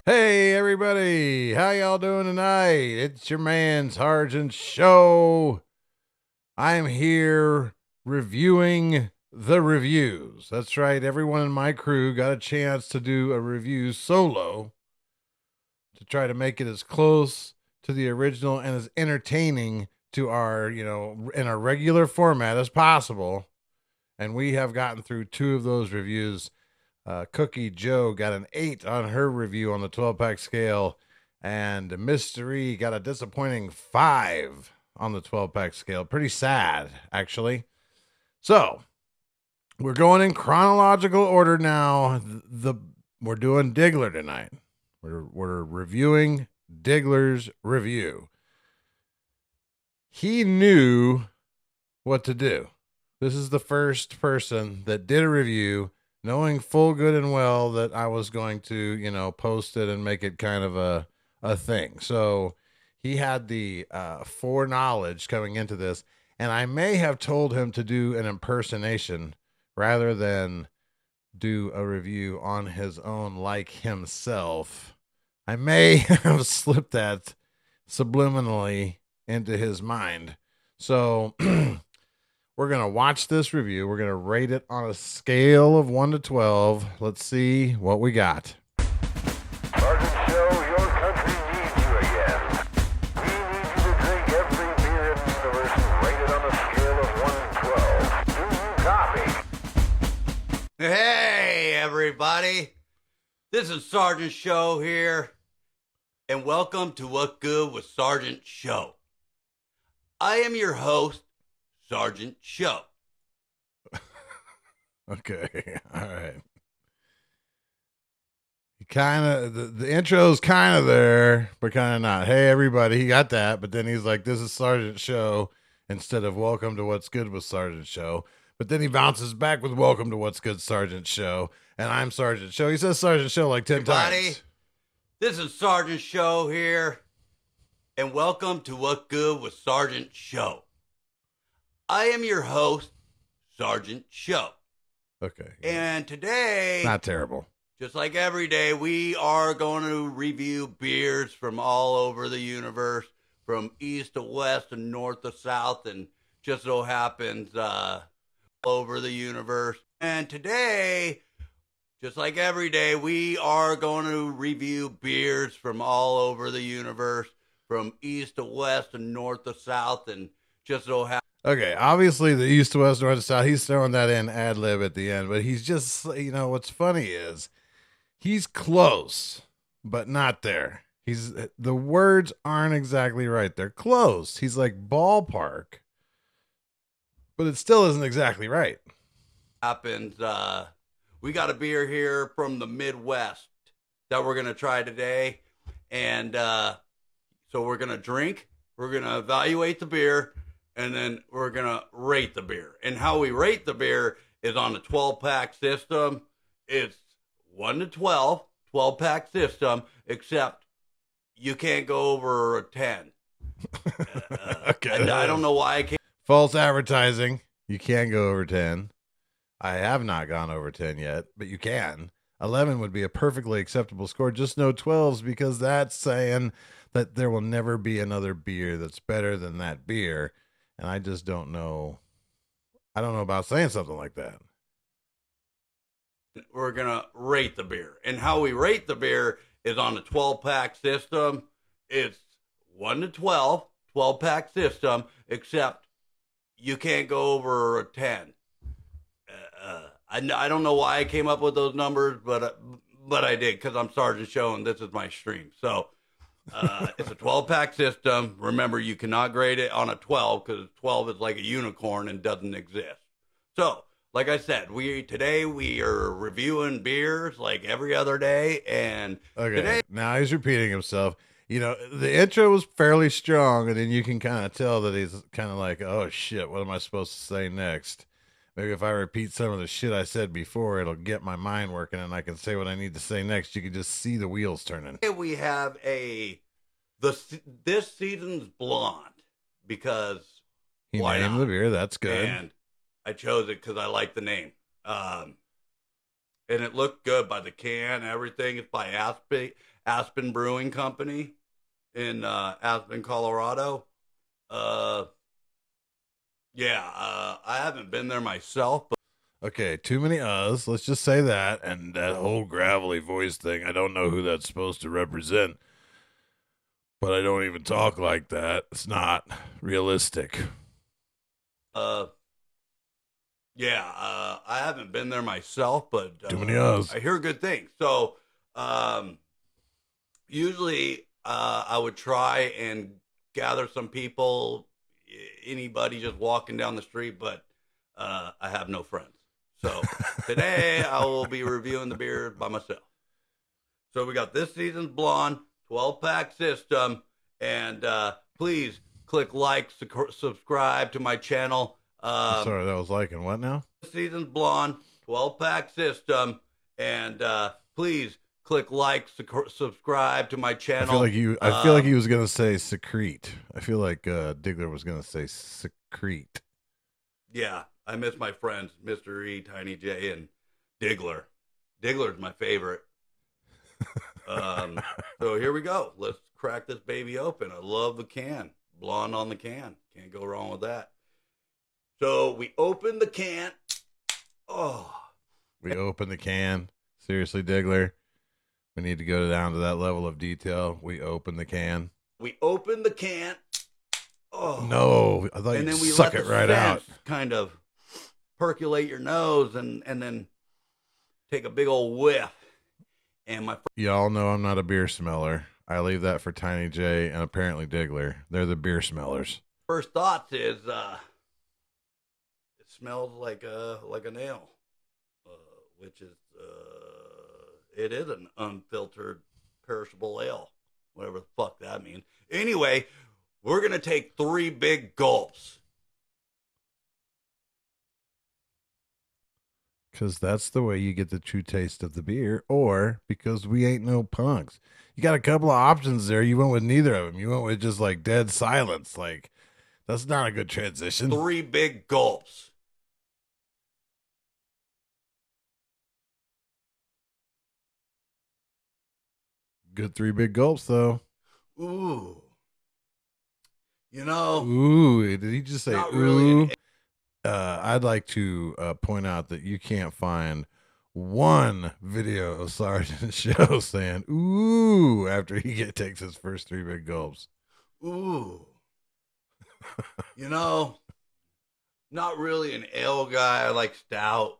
Hey everybody, how y'all doing tonight? It's your man Sergeant Show. I'm here reviewing the reviews. That's right, everyone in my crew got a chance to do a review solo to try to make it as close to the original and as entertaining to our, in our regular format as possible. And we have gotten through two of those reviews. Cookie Joe got an 8 on her review on the 12-pack scale, and Mystery got a disappointing 5 on the 12-pack scale. Pretty sad, actually. So, we're going in chronological order now. We're doing Diggler tonight. We're reviewing Diggler's review. He knew what to do. This is the first person that did a review knowing full good and well that I was going to, post it and make it kind of a thing. So he had the foreknowledge coming into this, and I may have told him to do an impersonation rather than do a review on his own like himself. I may have slipped that subliminally into his mind. So we're going to watch this review. We're going to rate it on a scale of 1 to 12. Let's see what we got. Sergeant Show, your country needs you again. We need you to drink every beer in the universe and rate it on a scale of 1 to 12. Do you copy? Hey, everybody. This is Sergeant Show here, and welcome to What Good with Sergeant Show. I am your host, Sergeant Show. Okay, all right. Kind of the intro's kind of there, but kind of not. Hey, everybody, he got that, but then he's like, "This is Sergeant Show," instead of "Welcome to What's Good with Sergeant Show." But then he bounces back with "Welcome to What's Good Sergeant Show," and I'm Sergeant Show. He says Sergeant Show like 10 times. This is Sergeant Show here, and welcome to What Good with Sergeant Show. I am your host, Sergeant Show. Okay. And today, Not terrible. just like every day, we are going to review beers from all over the universe, from east to west and north to south, and just so happens all over the universe. And today, just like every day, we are going to review beers from all over the universe, from east to west and north to south, and just so happens. Okay, obviously the east to west, north to south, he's throwing that in ad lib at the end, but he's just, what's funny is he's close, but not there. The words aren't exactly right. They're close. He's like ballpark, but it still isn't exactly right. We got a beer here from the Midwest that we're going to try today. And so we're going to drink, we're going to evaluate the beer, and then we're going to rate the beer. And how we rate the beer is on a 12-pack system. It's 1 to 12, 12-pack system, except you can't go over a 10. Okay. I don't know why I can't. False advertising. You can go over 10. I have not gone over 10 yet, but you can. 11 would be a perfectly acceptable score. Just no 12s, because that's saying that there will never be another beer that's better than that beer. And I just don't know. I don't know about saying something like that. We're going to rate the beer. And how we rate the beer is on a 12-pack system. It's 1 to 12, 12-pack system, except you can't go over a 10. I don't know why I came up with those numbers, but I did, because I'm Sergeant Show and this is my stream. So it's a 12-pack system. Remember, you cannot grade it on a 12 because 12 is like a unicorn and doesn't exist. So, like I said, today we are reviewing beers like every other day, and today, now he's repeating himself. The intro was fairly strong, and then you can kind of tell that he's kind of like, "Oh shit, what am I supposed to say next?" Maybe if I repeat some of the shit I said before, it'll get my mind working and I can say what I need to say next. You can just see the wheels turning. we have this season's blonde, because He why named not? the beer. That's good. And I chose it because I like the name. And it looked good by the can, everything. It's by Aspen Brewing Company in Aspen, Colorado. I haven't been there myself, but Okay, too many uhs. Let's just say that. And that whole gravelly voice thing, I don't know who that's supposed to represent, but I don't even talk like that. It's not realistic. I haven't been there myself, but Too many uhs. I hear good things. So usually I would try and gather some people, anybody just walking down the street, but I have no friends. So today I will be reviewing the beer by myself. So we got this season's blonde, 12-pack system, and please click like, subscribe to my channel. I'm sorry, that was like, and what now? This season's blonde, 12-pack system, and please click like, subscribe to my channel. I feel like he was gonna say secrete. I feel like Diggler was gonna say secrete. Yeah, I miss my friends, Mr. E, Tiny J, and Diggler. Diggler's my favorite. So here we go. Let's crack this baby open. I love the can. Blonde on the can. Can't go wrong with that. So we open the can. Oh. We open the can. Seriously, Diggler. We need to go down to that level of detail. We open the can. We open the can. Oh. No, I thought And you'd then we suck let it the right out. scent kind of percolate your nose and then take a big old whiff. And my Y'all know I'm not a beer smeller. I leave that for Tiny J and apparently Diggler. They're the beer smellers. first thoughts is it smells like an ale, which is it is an unfiltered perishable ale, whatever the fuck that means. Anyway, we're gonna take 3 big gulps. Because that's the way you get the true taste of the beer, or because we ain't no punks. You got a couple of options there. You went with neither of them. You went with just like dead silence. Like, that's not a good transition. 3 big gulps. Good 3 big gulps, though. Ooh. You know, Ooh, did he just say not ooh? really. I'd like to point out that you can't find one video of Sergeant Show saying ooh after he takes his first 3 big gulps. Ooh. You know, not really an ale guy. I like stout,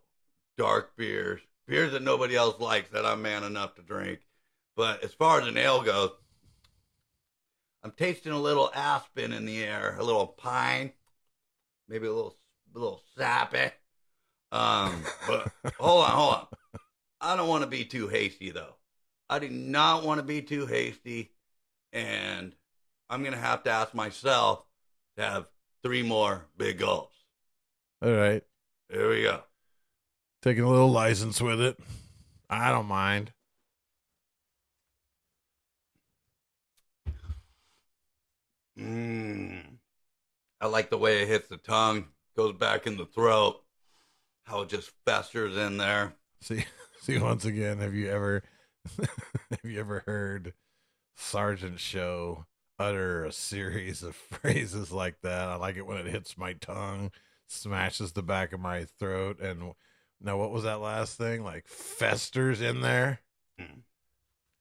dark beers that nobody else likes that I'm man enough to drink. But as far as an ale goes, I'm tasting a little aspen in the air, a little pine, maybe a little sappy. But hold on. I don't want to be too hasty though. I do not want to be too hasty, and I'm gonna have to ask myself to have 3 more big gulps. All right, Here we go. taking a little license with it. I don't mind. I like the way it hits the tongue, goes back in the throat, how it just festers in there. See once again, have you ever heard Sergeant Show utter a series of phrases like that? I like it when it hits my tongue, smashes the back of my throat, and now what was that last thing? Like festers in there?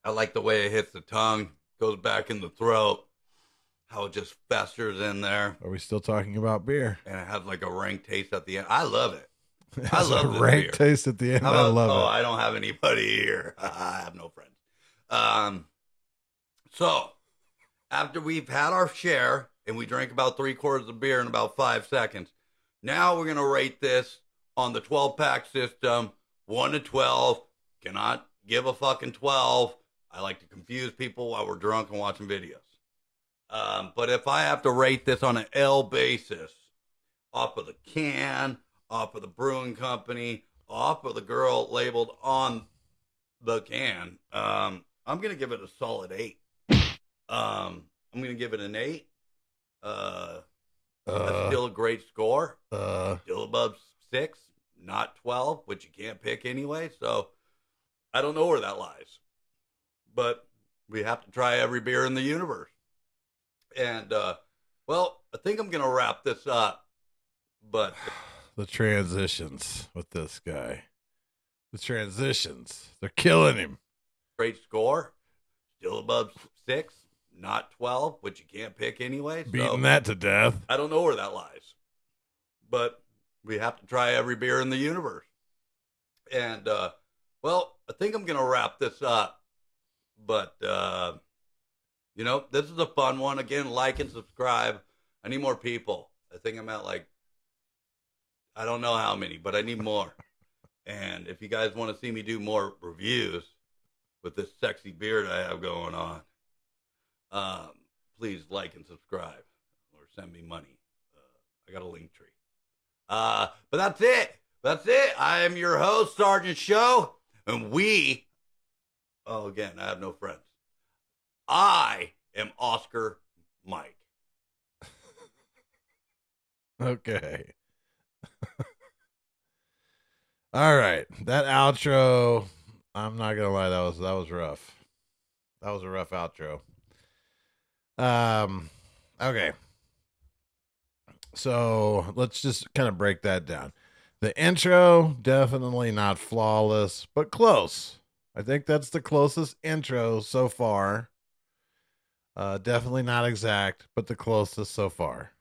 I like the way it hits the tongue, goes back in the throat, how it just festers in there. Are we still talking about beer? And it has like a rank taste at the end. I love it. It I has love a this rank beer. taste at the end. How I about, love it. I don't have anybody here. I have no friends. So after we've had our share and we drank about 3/4 of beer in about 5 seconds, now we're going to rate this on the 12-pack system, 1 to 12. Cannot give a fucking 12. I like to confuse people while we're drunk and watching videos. But if I have to rate this on an L basis, off of the can, off of the brewing company, off of the girl labeled on the can, I'm going to give it a solid 8. I'm going to give it an 8. That's still a great score. Still above 6, not 12, which you can't pick anyway. So I don't know where that lies. But we have to try every beer in the universe. And, well, I think I'm going to wrap this up. But The transitions with this guy. The transitions. They're killing him. great score, still above 6, not 12, which you can't pick anyway. So Beating that to death. I don't know where that lies. But we have to try every beer in the universe. And, well, I think I'm going to wrap this up. But, you know, this is a fun one. Again, like and subscribe. I need more people. I think I'm at I don't know how many, but I need more. And if you guys want to see me do more reviews with this sexy beard I have going on, please like and subscribe or send me money. I got a link tree. But that's it. That's it. I am your host, Sgt Show. And again, I have no friends. I am Oscar Mike. Okay. All right. That outro, I'm not gonna lie, that was rough. That was a rough outro. Okay. So let's just kind of break that down. The intro, definitely not flawless, but close. I think that's the closest intro so far. Definitely not exact, but the closest so far.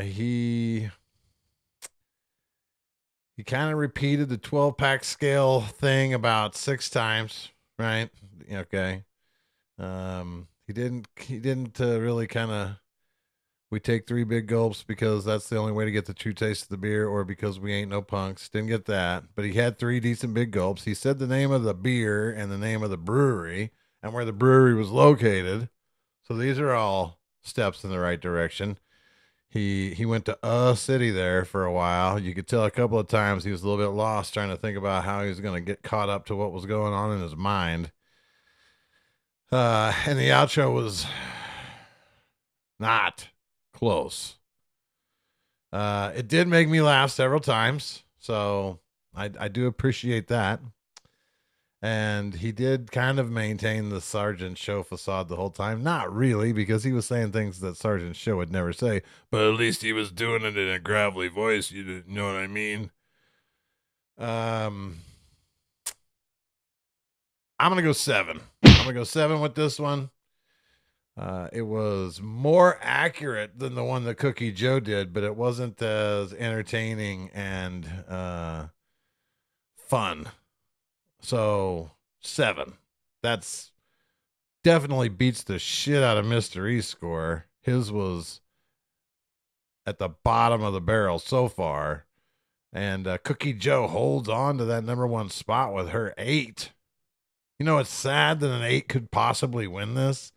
He kind of repeated the 12-pack scale thing about 6 times, right? Okay. He didn't really kind of, we take 3 big gulps because that's the only way to get the true taste of the beer, or because we ain't no punks. Didn't get that, but he had 3 decent big gulps. He said the name of the beer and the name of the brewery and where the brewery was located. So these are all steps in the right direction. He went to a city there for a while. You could tell a couple of times he was a little bit lost trying to think about how he was going to get caught up to what was going on in his mind. And the outro was not close. It did make me laugh several times, so I do appreciate that. And he did kind of maintain the Sgt Show facade the whole time. Not really, because he was saying things that Sgt Show would never say, but at least he was doing it in a gravelly voice. You know what I mean? I'm going to go 7. I'm going to go 7 with this one. It was more accurate than the one that Cookie Joe did, but it wasn't as entertaining and fun. So 7. That's definitely beats the shit out of Mr. E's score. His was at the bottom of the barrel so far. And Cookie Joe holds on to that number 1 spot with her 8. You know, it's sad that an 8 could possibly win this.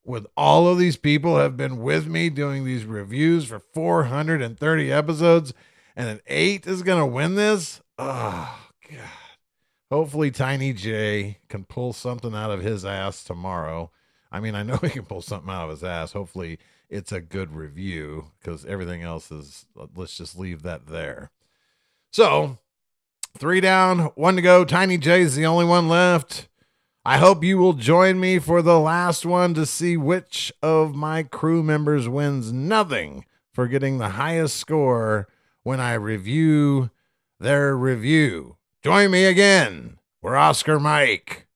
With all of these people have been with me doing these reviews for 430 episodes, and an 8 is going to win this? Oh, God. Hopefully Tiny J can pull something out of his ass tomorrow. I mean, I know he can pull something out of his ass. Hopefully it's a good review, because everything else is, let's just leave that there. So 3 down, 1 to go. Tiny J is the only one left. I hope you will join me for the last one to see which of my crew members wins nothing for getting the highest score when I review their review. Join me again. We're Oscar Mike.